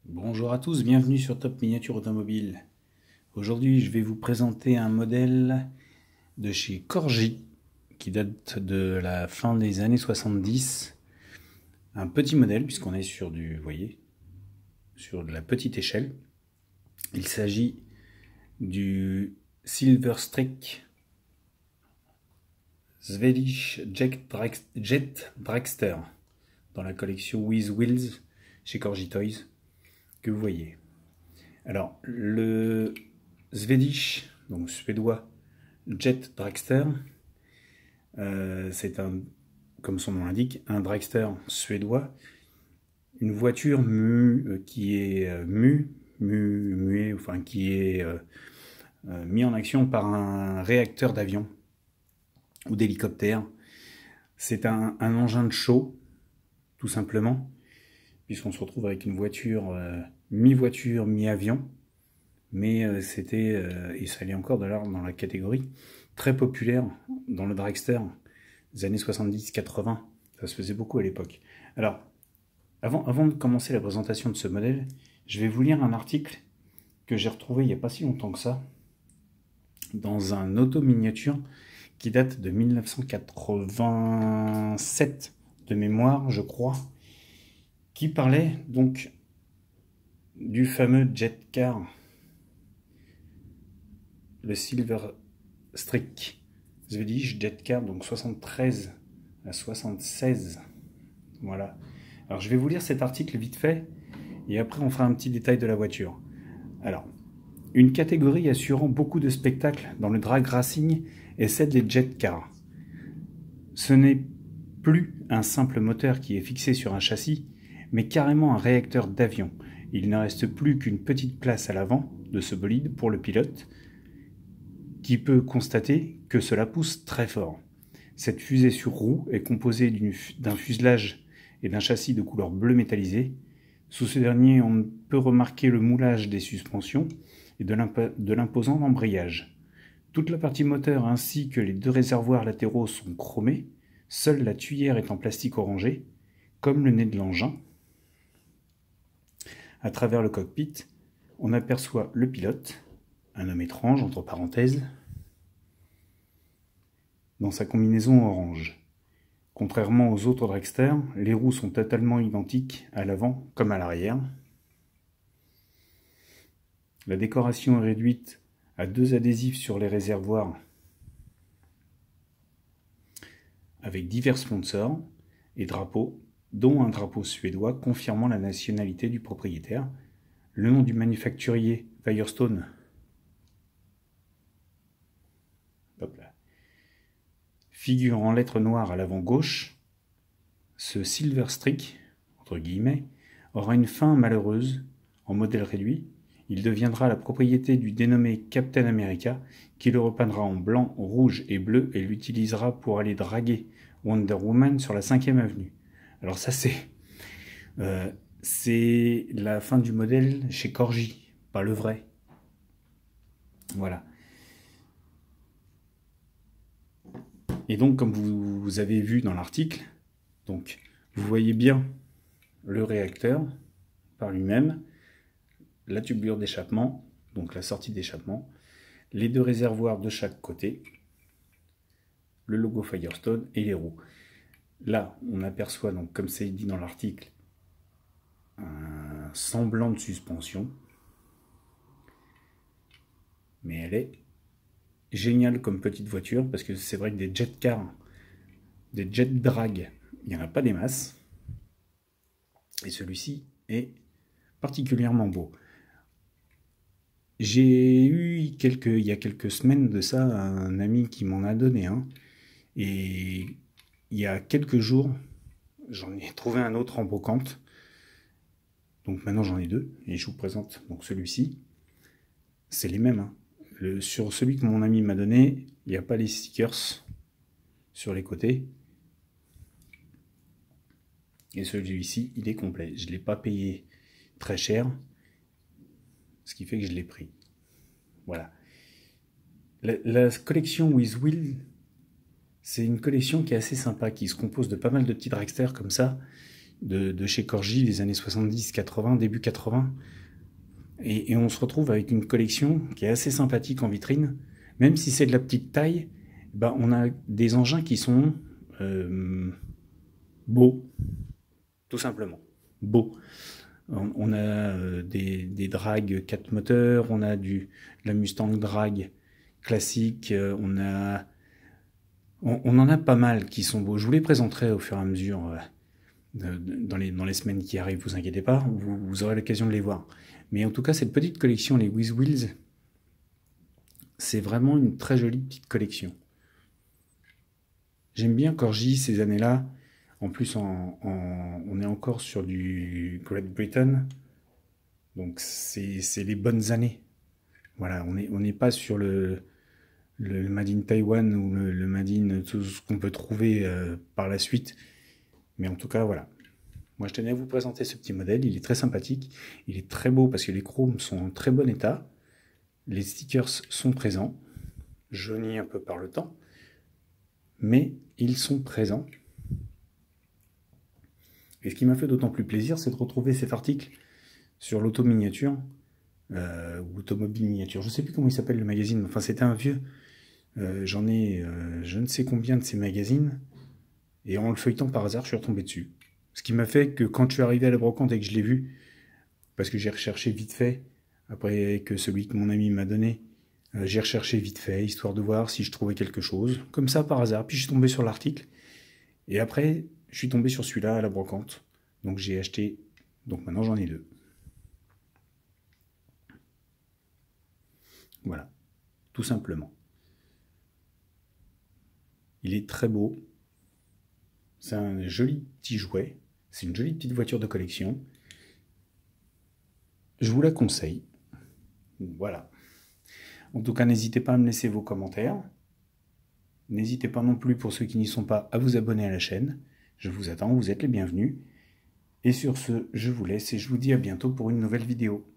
Bonjour à tous, bienvenue sur Top Miniature Automobile. Aujourd'hui, je vais vous présenter un modèle de chez Corgi qui date de la fin des années 70. Un petit modèle puisqu'on est sur vous voyez, sur de la petite échelle. Il s'agit du Silverstreak Swedish Jet Dragster dans la collection With Wheels chez Corgi Toys que vous voyez. Alors, le Swedish, donc suédois, Jet Dragster, c'est comme son nom l'indique, un dragster suédois, une voiture qui est muée, enfin qui est mis en action par un réacteur d'avion ou d'hélicoptère. C'est un engin de show, tout simplement, puisqu'on se retrouve avec une voiture mi-voiture, mi-avion. Mais c'était, et ça allait encore d'ailleurs dans la catégorie, très populaire dans le dragster des années 70-80. Ça se faisait beaucoup à l'époque. Alors, avant de commencer la présentation de ce modèle, je vais vous lire un article que j'ai retrouvé il n'y a pas si longtemps que ça, dans un auto-miniature qui date de 1987 de mémoire, je crois, qui parlait donc du fameux jet car, le Silverstreak Swedish Jet Car, donc 73 à 76. Voilà. Alors je vais vous lire cet article vite fait, et après on fera un petit détail de la voiture. Alors, une catégorie assurant beaucoup de spectacles dans le drag racing est celle des jet cars. Ce n'est plus un simple moteur qui est fixé sur un châssis, mais carrément un réacteur d'avion. Il ne reste plus qu'une petite place à l'avant de ce bolide pour le pilote, qui peut constater que cela pousse très fort. Cette fusée sur roue est composée d'un fuselage et d'un châssis de couleur bleu métallisé. Sous ce dernier, on peut remarquer le moulage des suspensions et de l'imposant embrayage. Toute la partie moteur ainsi que les deux réservoirs latéraux sont chromés. Seule la tuyère est en plastique orangé, comme le nez de l'engin. À travers le cockpit, on aperçoit le pilote, un homme étrange, entre parenthèses, dans sa combinaison orange. Contrairement aux autres dragsters, les roues sont totalement identiques à l'avant comme à l'arrière. La décoration est réduite à 2 adhésifs sur les réservoirs avec divers sponsors et drapeaux, dont un drapeau suédois confirmant la nationalité du propriétaire, le nom du manufacturier Firestone. Hop là. Figure en lettres noires à l'avant gauche, ce Silverstreak, entre guillemets, aura une fin malheureuse. En modèle réduit, il deviendra la propriété du dénommé Captain America, qui le repeindra en blanc, rouge et bleu et l'utilisera pour aller draguer Wonder Woman sur la 5e avenue. Alors ça c'est la fin du modèle chez Corgi, pas le vrai. Voilà. Et donc, comme vous avez vu dans l'article, donc vous voyez bien le réacteur par lui-même, la tubulure d'échappement, donc la sortie d'échappement, les deux réservoirs de chaque côté, le logo Firestone et les roues. Là, on aperçoit, donc, comme c'est dit dans l'article, un semblant de suspension, mais elle est géniale comme petite voiture, parce que c'est vrai que des jet cars, des jet drag, il n'y en a pas des masses, et celui-ci est particulièrement beau. J'ai eu il y a quelques semaines de ça un ami qui m'en a donné un, et il y a quelques jours j'en ai trouvé un autre en brocante, donc maintenant j'en ai deux et je vous présente donc celui-ci. C'est les mêmes, hein. Sur celui que mon ami m'a donné, il n'y a pas les stickers sur les côtés, et celui-ci il est complet. Je ne l'ai pas payé très cher, ce qui fait que je l'ai pris. Voilà. La collection With Wheels, c'est une collection qui est assez sympa, qui se compose de pas mal de petits dragsters comme ça, de chez Corgi, les années 70, 80, début 80. Et on se retrouve avec une collection qui est assez sympathique en vitrine. Même si c'est de la petite taille, ben on a des engins qui sont beaux, tout simplement. Beaux. On a des drags 4 moteurs, on a de la Mustang drag classique, on en a pas mal qui sont beaux. Je vous les présenterai au fur et à mesure dans les semaines qui arrivent, vous inquiétez pas, vous aurez l'occasion de les voir. Mais en tout cas, cette petite collection, les With Wheels, c'est vraiment une très jolie petite collection. J'aime bien Corgi ces années-là. En plus, on est encore sur du Great Britain. Donc, c'est les bonnes années. Voilà, on n'est pas sur le Made in Taiwan ou le Made in tout ce qu'on peut trouver par la suite. Mais en tout cas, voilà. Moi, je tenais à vous présenter ce petit modèle. Il est très sympathique. Il est très beau parce que les chromes sont en très bon état. Les stickers sont présents. Jaunis un peu par le temps. Mais ils sont présents. Et ce qui m'a fait d'autant plus plaisir, c'est de retrouver cet article sur l'auto-miniature, ou automobile miniature. Je ne sais plus comment il s'appelle le magazine. Enfin, c'était un vieux. J'en ai je ne sais combien de ces magazines. Et en le feuilletant par hasard, je suis retombé dessus. Ce qui m'a fait que quand je suis arrivé à la brocante et que je l'ai vu, parce que j'ai recherché vite fait, après que celui que mon ami m'a donné, j'ai recherché vite fait, histoire de voir si je trouvais quelque chose, comme ça par hasard, puis je suis tombé sur l'article, et après, je suis tombé sur celui-là à la brocante, donc j'ai acheté, donc maintenant j'en ai 2. Voilà, tout simplement. Il est très beau, c'est un joli petit jouet, c'est une jolie petite voiture de collection. Je vous la conseille. Voilà. En tout cas, n'hésitez pas à me laisser vos commentaires. N'hésitez pas non plus, pour ceux qui n'y sont pas, à vous abonner à la chaîne. Je vous attends, vous êtes les bienvenus. Et sur ce, je vous laisse et je vous dis à bientôt pour une nouvelle vidéo.